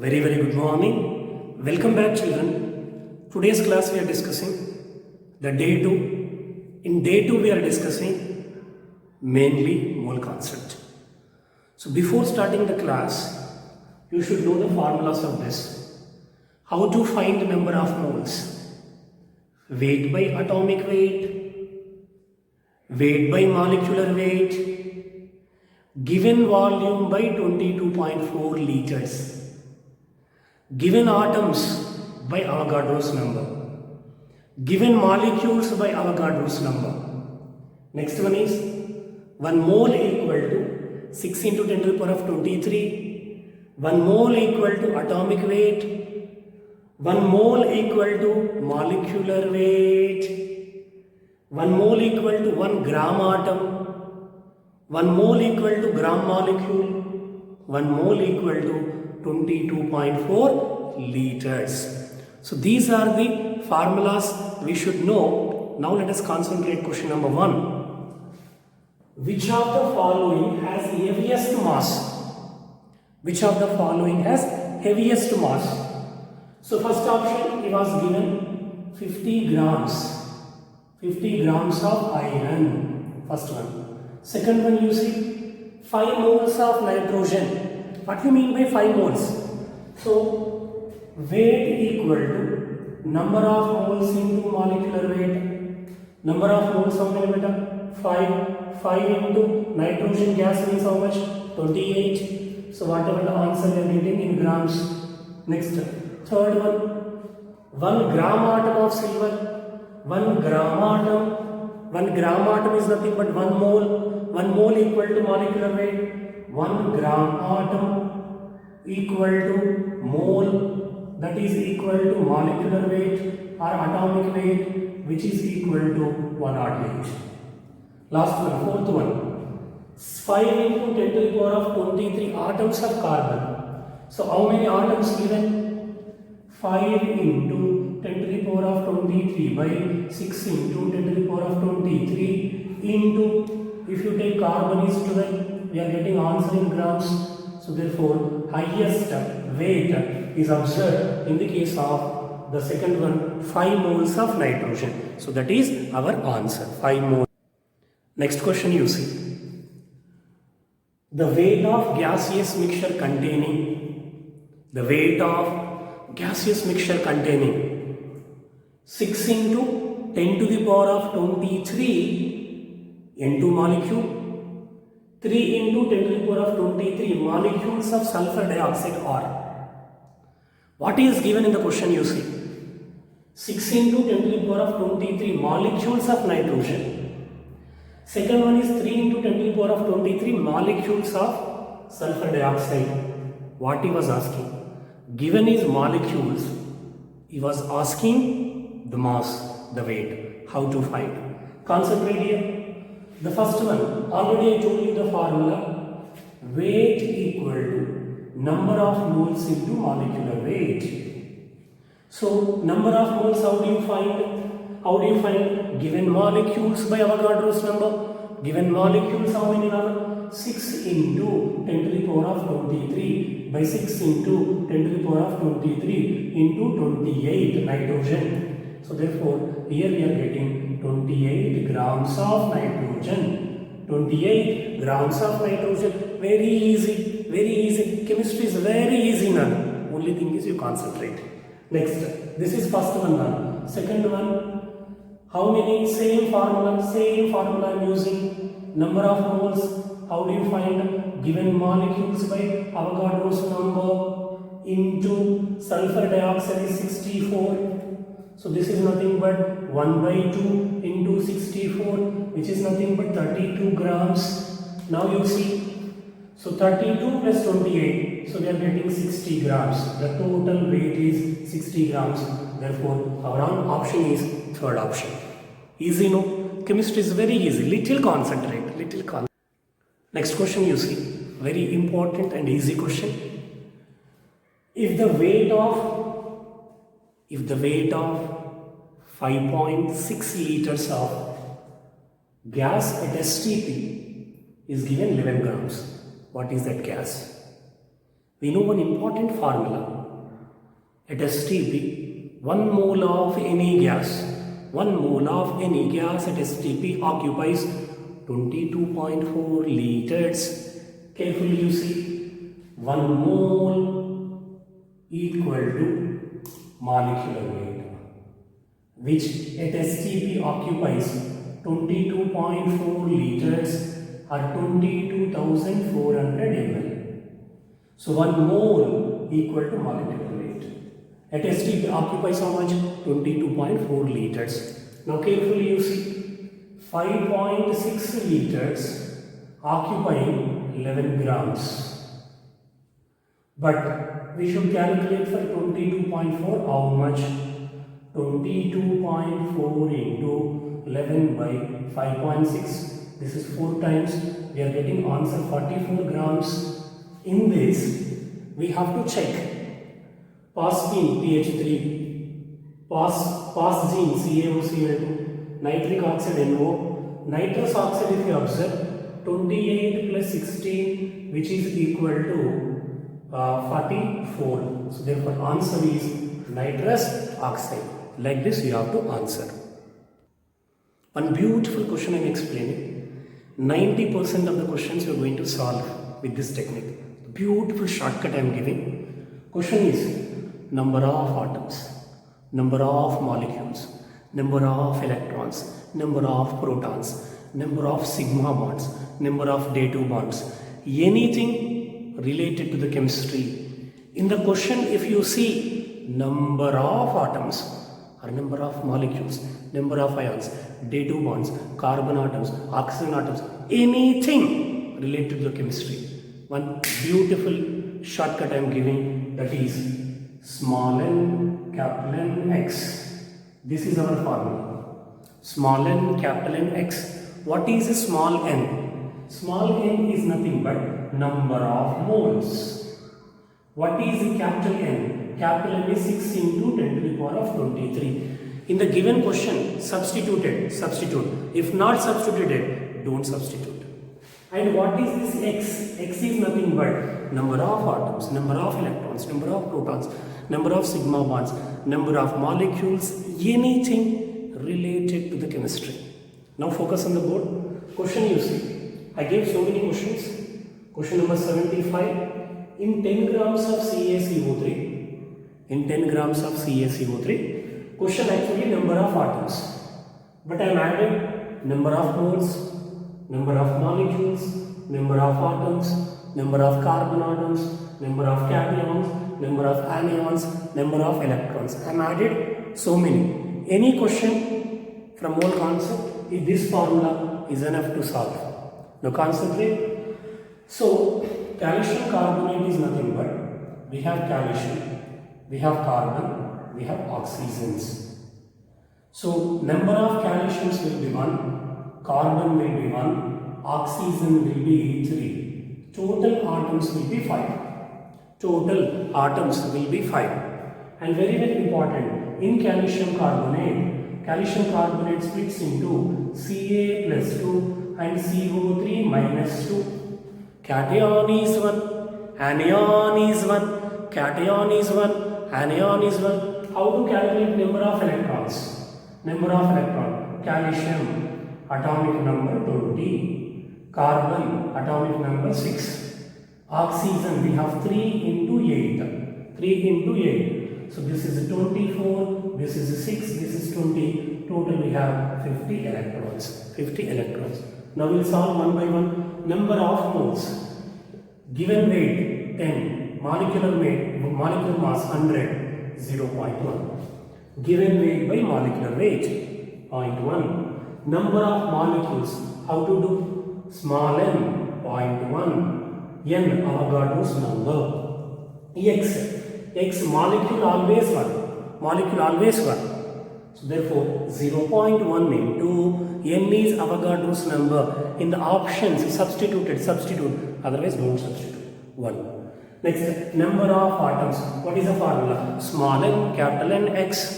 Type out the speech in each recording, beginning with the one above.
Very good morning. Welcome back, children. Today's class we are discussing the day 2. In day 2 we are discussing mainly mole concept. So before starting the class, you should know the formulas of this. How to find the number of moles? Weight by atomic weight, weight by molecular weight, given volume by 22.4 liters, given atoms by Avogadro's number, given molecules by Avogadro's number. Next one is 1 mole equal to 6 into 10 to the power of 23, 1 mole equal to atomic weight, 1 mole equal to molecular weight, 1 mole equal to 1 gram atom, 1 mole equal to gram molecule, 1 mole equal to 22.4 liters. So these are the formulas we should know. Now let us concentrate question number 1. Which of the following has heaviest mass? Which of the following has heaviest mass? So first option, it was given 50 grams of iron, first one. Second one, you see 5 moles of nitrogen. What do you mean by 5 moles? So weight equal to number of moles into molecular weight. Number of moles how many beta? 5. 5 into nitrogen gas means how much? 28. So whatever the answer we are getting in grams. Next, third one, 1 gram atom of silver. 1 gram atom. 1 gram atom is nothing but 1 mole. 1 mole equal to molecular weight. 1 gram atom equal to mole, that is equal to molecular weight or atomic weight, which is equal to 108. Last one, fourth one, 5 into 10 to the power of 23 atoms of carbon. So how many atoms given? 5 into 10 to the power of 23 by 6 into 10 to the power of 23 into, if you take carbon is 12, we are getting answer in grams. So therefore highest weight is observed in the case of the second one, 5 moles of nitrogen. So that is our answer, 5 moles. Next question you see. The weight of gaseous mixture containing, the weight of gaseous mixture containing 6 into 10 to the power of 23 N2 molecule, 3 into 10 to the power of 23 molecules of sulfur dioxide are. What is given in the question you see? 6 into 10 to the power of 23 molecules of nitrogen. Second one is 3 into 10 to the power of 23 molecules of sulfur dioxide. What he was asking? Given his molecules, he was asking the mass, the weight. How to find? Concentrate here. The first one, already I told you the formula, weight equal to number of moles into molecular weight. So number of moles, how do you find? How do you find? Given molecules by Avogadro's number. Given molecules how many number? 6 into 10 to the power of 23 by 6 into 10 to the power of 23 into 28 nitrogen. So therefore here we are getting 28 grams of nitrogen. 28 grams of nitrogen. Very easy. Very easy. Chemistry is very easy now. Only thing is you concentrate. Next. This is first one now. Second one. How many? Same formula I am using. Number of moles. How do you find? Given molecules by Avogadro's number into sulfur dioxide is 64. So this is nothing but 1 by 2 into 64, which is nothing but 32 grams. Now you see, so 32 plus 28, so we are getting 60 grams. The total weight is 60 grams. Therefore, our option is third option. Easy, no? Chemistry is very easy. Little concentrate. Next question you see. Very important and easy question. If the weight of 5.6 liters of gas at STP is given 11 grams. What is that gas? We know one important formula. At STP, 1 mole of any gas, 1 mole of any gas at STP occupies 22.4 liters. Carefully you see, 1 mole equal to molecular weight, which at STP occupies 22.4 liters or 22,400 ml. So 1 mole equal to molecular weight. At STP occupies how much? 22.4 liters. Now carefully you see, 5.6 liters occupying 11 grams. But we should calculate for 22.4 how much? 22.4 into 11 by 5.6. This is 4 times. We are getting answer 44 grams. In this, we have to check phosphine PH3, phosgene CaOCl2, nitric oxide NO, nitrous oxide if you observe 28 plus 16 which is equal to 44. So therefore answer is nitrous oxide. Like this you have to answer. One beautiful question I am explaining. 90% of the questions you are going to solve with this technique. Beautiful shortcut I am giving. Question is number of atoms, number of molecules, number of electrons, number of protons, number of sigma bonds, number of dative bonds, anything related to the chemistry. In the question if you see number of atoms or number of molecules, number of ions, dative bonds, carbon atoms, oxygen atoms, anything related to the chemistry. One beautiful shortcut I am giving, that is small n capital N x. This is our formula. Small n capital N x. What is a small n? Small n is nothing but number of moles. What is capital N? Capital N is 6 into 10 to the power of 23. In the given question, substitute. If not substituted, don't substitute. And what is this x? X is nothing but number of atoms, number of electrons, number of protons, number of sigma bonds, number of molecules, anything related to the chemistry. Now focus on the board. Question you see. I gave so many questions. Question number 75. In 10 grams of CaCO3, question actually number of atoms. But I am adding number of moles, number of molecules, number of atoms, number of carbon atoms, number of cations, number of anions, number of electrons. I am added so many. Any question from whole concept, this formula is enough to solve. Now concentrate. So calcium carbonate is nothing but we have calcium, we have carbon, we have oxygens. So number of calciums will be 1, carbon will be 1, oxygen will be 3. Total atoms will be 5. And very important, in calcium carbonate splits into Ca plus 2 and CO3 minus 2. Cation is 1, anion is 1, cation is 1, anion is 1. How to calculate number of electrons? Calcium atomic number 20, carbon atomic number 6, oxygen we have 3 into 8. So this is 24, this is 6, this is 20. Total we have 50 electrons. Now we will solve one by one. Number of moles. Given weight 10, molecular mass 100, 0.1. Given weight by molecular weight 0.1. Number of molecules, how to do? Small n, 0.1. N, Avogadro's number. X, molecule always 1. So therefore, 0.1 into n is Avogadro's number. In the options, substitute. Otherwise, don't substitute. 1. Next, number of atoms. What is the formula? Small n, capital N, x.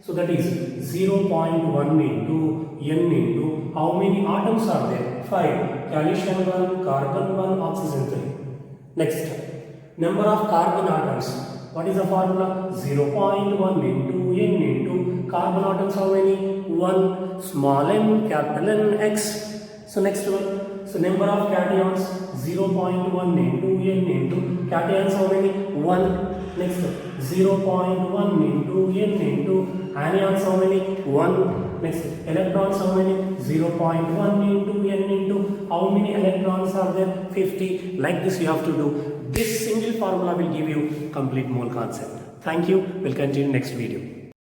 So that is 0.1 into n into how many atoms are there? 5. Calcium 1, carbon 1, oxygen 3. Next, Number of carbon atoms. What is the formula? 0.1 into n into carbon atoms how many? 1, small m, capital N, x. So next one. So number of cations, 0.1 into n into cations how many? 1. Next 0.1 into n into anions how many? 1. Next electrons how many? 0.1 into n into how many electrons are there? 50. Like this you have to do. This single formula will give you complete mole concept. Thank you. We'll continue next video.